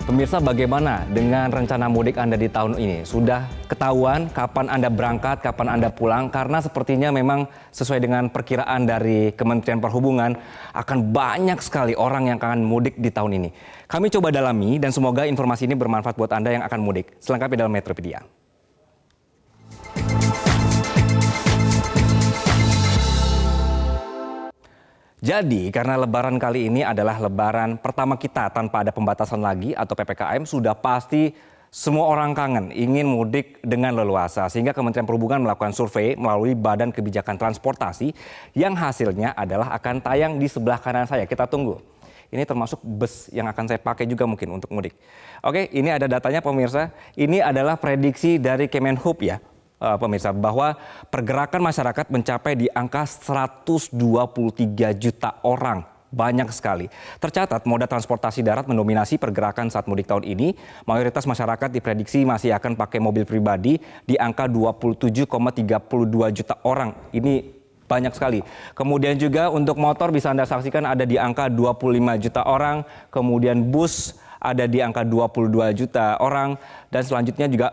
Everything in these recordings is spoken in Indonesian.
Pemirsa, bagaimana dengan rencana mudik Anda di tahun ini? Sudah ketahuan kapan Anda berangkat, kapan Anda pulang? Karena sepertinya memang sesuai dengan perkiraan dari Kementerian Perhubungan, akan banyak sekali orang yang akan mudik di tahun ini. Kami coba dalami dan semoga informasi ini bermanfaat buat Anda yang akan mudik. Selengkapnya dalam Metropedia. Jadi, karena lebaran kali ini adalah lebaran pertama kita tanpa ada pembatasan lagi atau PPKM, sudah pasti semua orang kangen ingin mudik dengan leluasa. Sehingga Kementerian Perhubungan melakukan survei melalui Badan Kebijakan Transportasi yang hasilnya adalah akan tayang di sebelah kanan saya. Kita tunggu. Ini termasuk bus yang akan saya pakai juga mungkin untuk mudik. Oke, ini ada datanya pemirsa. Ini adalah prediksi dari Kemenhub ya. Pemirsa, bahwa pergerakan masyarakat mencapai di angka 123 juta orang. Banyak sekali. Tercatat moda transportasi darat mendominasi pergerakan saat mudik tahun ini. Mayoritas masyarakat diprediksi masih akan pakai mobil pribadi di angka 27,32 juta orang. Ini banyak sekali. Kemudian juga untuk motor bisa Anda saksikan ada di angka 25 juta orang. Kemudian bus ada di angka 22 juta orang. Dan selanjutnya juga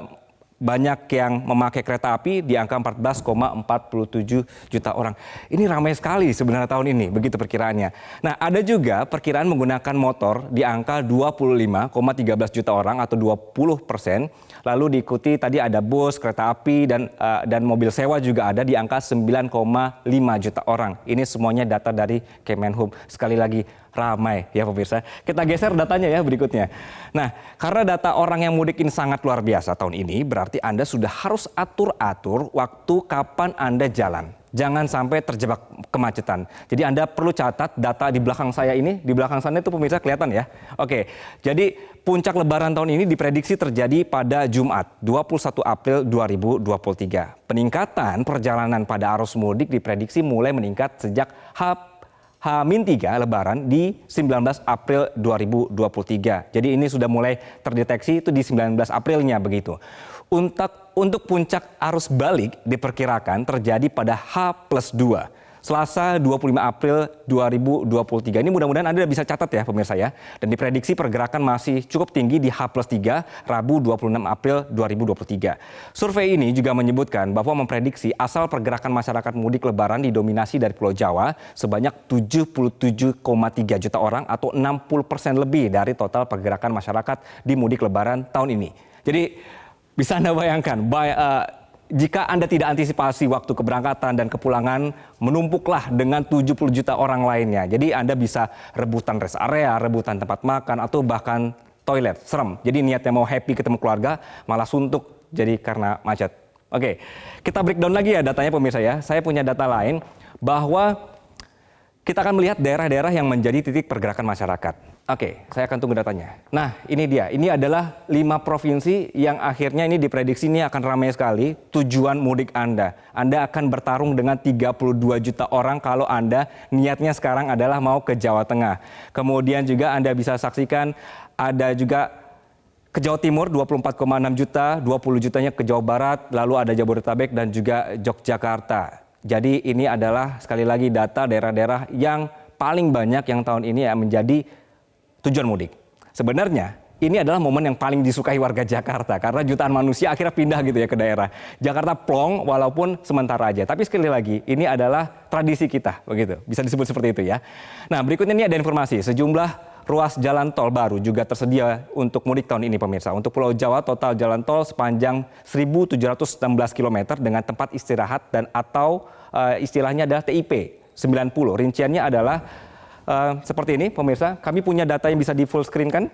banyak yang memakai kereta api di angka 14,47 juta orang. Ini ramai sekali sebenarnya tahun ini, begitu perkiraannya. Nah, ada juga perkiraan menggunakan motor di angka 25,13 juta orang atau 20%. Lalu diikuti tadi ada bus, kereta api, dan mobil sewa juga ada di angka 9,5 juta orang. Ini semuanya data dari Kemenhub. Sekali lagi, ramai ya pemirsa. Kita geser datanya ya berikutnya. Nah, karena data orang yang mudik ini sangat luar biasa tahun ini, berarti Anda sudah harus atur-atur waktu kapan Anda jalan. Jangan sampai terjebak kemacetan. Jadi Anda perlu catat data di belakang saya ini. Di belakang sana itu pemirsa kelihatan ya. Oke, jadi puncak lebaran tahun ini diprediksi terjadi pada Jumat 21 April 2023. Peningkatan perjalanan pada arus mudik diprediksi mulai meningkat sejak H-3 lebaran di 19 April 2023. Jadi ini sudah mulai terdeteksi itu di 19 Aprilnya begitu. Untuk puncak arus balik diperkirakan terjadi pada H+2. Selasa 25 April 2023. Ini mudah-mudahan Anda bisa catat ya pemirsa ya. Dan diprediksi pergerakan masih cukup tinggi di H+3 Rabu 26 April 2023. Survei ini juga menyebutkan bahwa memprediksi asal pergerakan masyarakat mudik lebaran didominasi dari Pulau Jawa sebanyak 77,3 juta orang atau 60% lebih dari total pergerakan masyarakat di mudik lebaran tahun ini. Jadi bisa Anda bayangkan, jika Anda tidak antisipasi waktu keberangkatan dan kepulangan, menumpuklah dengan 70 juta orang lainnya. Jadi Anda bisa rebutan rest area, rebutan tempat makan, atau bahkan toilet. Serem. Jadi niatnya mau happy ketemu keluarga, malah suntuk jadi karena macet. Oke, kita breakdown lagi ya datanya pemirsa ya. Saya punya data lain bahwa kita akan melihat daerah-daerah yang menjadi titik pergerakan masyarakat. Oke, saya akan tunggu datanya. Nah, ini dia. Ini adalah 5 provinsi yang akhirnya ini diprediksi ini akan ramai sekali tujuan mudik Anda. Anda akan bertarung dengan 32 juta orang kalau Anda niatnya sekarang adalah mau ke Jawa Tengah. Kemudian juga Anda bisa saksikan ada juga ke Jawa Timur 24,6 juta, 20 jutanya ke Jawa Barat, lalu ada Jabodetabek dan juga Yogyakarta. Jadi ini adalah sekali lagi data daerah-daerah yang paling banyak yang tahun ini ya menjadi tujuan mudik. Sebenarnya ini adalah momen yang paling disukai warga Jakarta karena jutaan manusia akhirnya pindah gitu ya ke daerah. Jakarta plong walaupun sementara aja. Tapi sekali lagi ini adalah tradisi kita begitu. Bisa disebut seperti itu ya. Nah, berikutnya ini ada informasi sejumlah ruas jalan tol baru juga tersedia untuk mudik tahun ini pemirsa. Untuk Pulau Jawa total jalan tol sepanjang 1.716 km dengan tempat istirahat dan atau istilahnya adalah TIP 90. Rinciannya adalah seperti ini pemirsa, kami punya data yang bisa di full screen kan?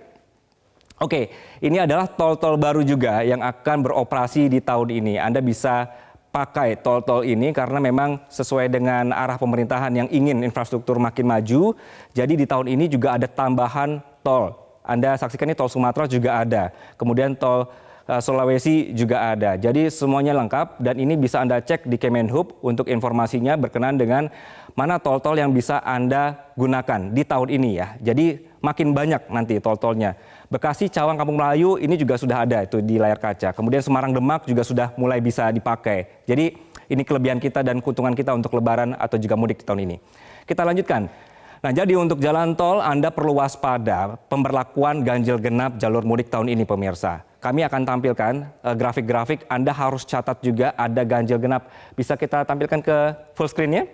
Oke, ini adalah tol-tol baru juga yang akan beroperasi di tahun ini. Anda bisa pakai tol-tol ini karena memang sesuai dengan arah pemerintahan yang ingin infrastruktur makin maju. Jadi di tahun ini juga ada tambahan tol. Anda saksikan ini tol Sumatera juga ada. Kemudian tol Sulawesi juga ada. Jadi semuanya lengkap dan ini bisa Anda cek di Kemenhub untuk informasinya berkenaan dengan mana tol-tol yang bisa Anda gunakan di tahun ini ya. Jadi makin banyak nanti tol-tolnya. Bekasi, Cawang, Kampung Melayu ini juga sudah ada itu di layar kaca. Kemudian Semarang, Demak juga sudah mulai bisa dipakai. Jadi ini kelebihan kita dan keuntungan kita untuk lebaran atau juga mudik di tahun ini. Kita lanjutkan. Nah, jadi untuk jalan tol Anda perlu waspada pemberlakuan ganjil genap jalur mudik tahun ini pemirsa. Kami akan tampilkan grafik-grafik, Anda harus catat juga ada ganjil genap. Bisa kita tampilkan ke full screen-nya?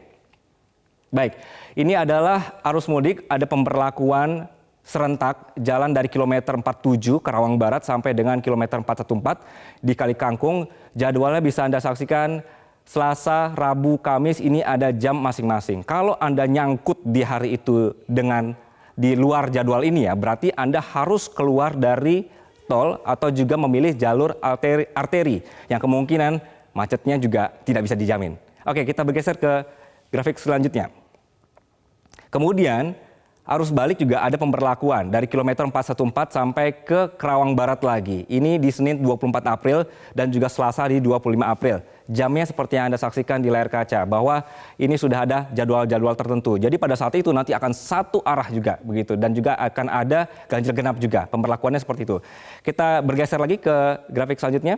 Baik, ini adalah arus mudik, ada pemberlakuan serentak jalan dari kilometer 47 Karawang Barat sampai dengan kilometer 414 di Kali Kangkung. Jadwalnya bisa Anda saksikan Selasa, Rabu, Kamis, ini ada jam masing-masing. Kalau Anda nyangkut di hari itu dengan di luar jadwal ini ya, berarti Anda harus keluar dari tol atau juga memilih jalur arteri yang kemungkinan macetnya juga tidak bisa dijamin. Oke, kita bergeser ke grafik selanjutnya. Kemudian arus balik juga ada pemberlakuan dari kilometer 414 sampai ke Karawang Barat lagi. Ini di Senin 24 April dan juga Selasa di 25 April. Jamnya seperti yang Anda saksikan di layar kaca bahwa ini sudah ada jadwal-jadwal tertentu. Jadi pada saat itu nanti akan satu arah juga begitu dan juga akan ada ganjil genap juga. Pemberlakuannya seperti itu. Kita bergeser lagi ke grafik selanjutnya.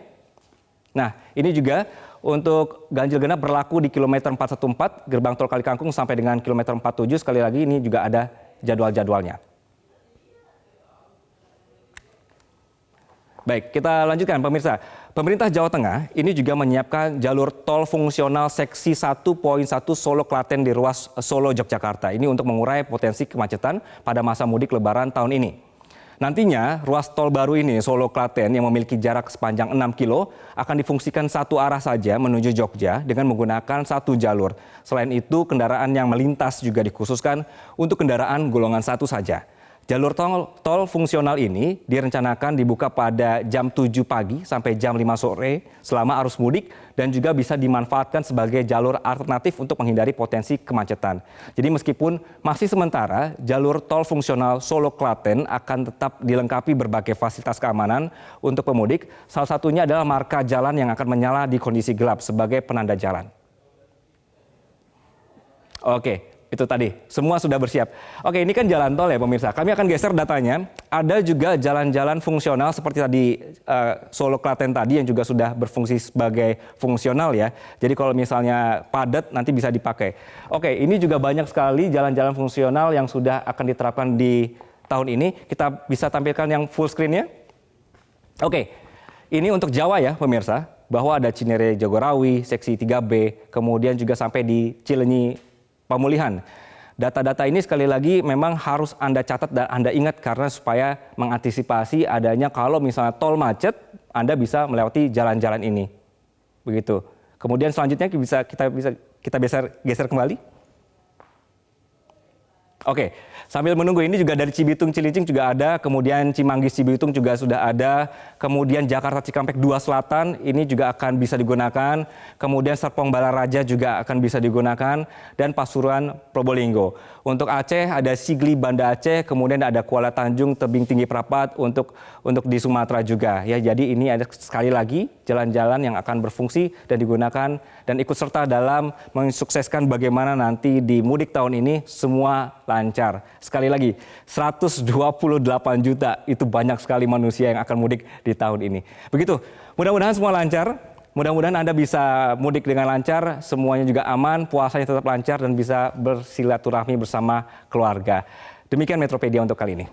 Nah, ini juga untuk ganjil genap berlaku di kilometer 414 gerbang tol Kali Kangkung sampai dengan kilometer 47. Sekali lagi ini juga ada jadwal-jadwalnya. Baik, kita lanjutkan pemirsa. Pemerintah Jawa Tengah ini juga menyiapkan jalur tol fungsional seksi 1.1 Solo Klaten di ruas Solo Yogyakarta. Ini untuk mengurai potensi kemacetan pada masa mudik Lebaran tahun ini. Nantinya ruas tol baru ini Solo Klaten yang memiliki jarak sepanjang 6 kilo akan difungsikan satu arah saja menuju Jogja dengan menggunakan satu jalur. Selain itu kendaraan yang melintas juga dikhususkan untuk kendaraan golongan 1 saja. Jalur tol fungsional ini direncanakan dibuka pada jam 7 pagi sampai jam 5 sore selama arus mudik dan juga bisa dimanfaatkan sebagai jalur alternatif untuk menghindari potensi kemacetan. Jadi meskipun masih sementara, jalur tol fungsional Solo Klaten akan tetap dilengkapi berbagai fasilitas keamanan untuk pemudik. Salah satunya adalah marka jalan yang akan menyala di kondisi gelap sebagai penanda jalan. Oke. Itu tadi, semua sudah bersiap. Oke, ini kan jalan tol ya pemirsa. Kami akan geser datanya. Ada juga jalan-jalan fungsional seperti tadi Solo Klaten tadi yang juga sudah berfungsi sebagai fungsional ya. Jadi kalau misalnya padat nanti bisa dipakai. Oke, ini juga banyak sekali jalan-jalan fungsional yang sudah akan diterapkan di tahun ini. Kita bisa tampilkan yang full screen-nya. Oke, ini untuk Jawa ya pemirsa. Bahwa ada Cinere Jagorawi, seksi 3B, kemudian juga sampai di Cilenyi Pemulihan. Data-data ini sekali lagi memang harus Anda catat dan Anda ingat karena supaya mengantisipasi adanya kalau misalnya tol macet, Anda bisa melewati jalan-jalan ini. Begitu. Kemudian selanjutnya kita geser kembali. Oke, sambil menunggu ini juga dari Cibitung Cilincing juga ada, kemudian Cimanggis Cibitung juga sudah ada, kemudian Jakarta Cikampek 2 Selatan ini juga akan bisa digunakan, kemudian Serpong Balaraja juga akan bisa digunakan, dan Pasuruan Probolinggo. Untuk Aceh ada Sigli Banda Aceh, kemudian ada Kuala Tanjung Tebing Tinggi Prapat untuk di Sumatera juga. Ya, jadi ini ada sekali lagi jalan-jalan yang akan berfungsi dan digunakan dan ikut serta dalam mensukseskan bagaimana nanti di mudik tahun ini semua lancar. Sekali lagi, 128 juta itu banyak sekali manusia yang akan mudik di tahun ini. Begitu, mudah-mudahan semua lancar. Mudah-mudahan Anda bisa mudik dengan lancar, semuanya juga aman, puasanya tetap lancar dan bisa bersilaturahmi bersama keluarga. Demikian Metropedia untuk kali ini.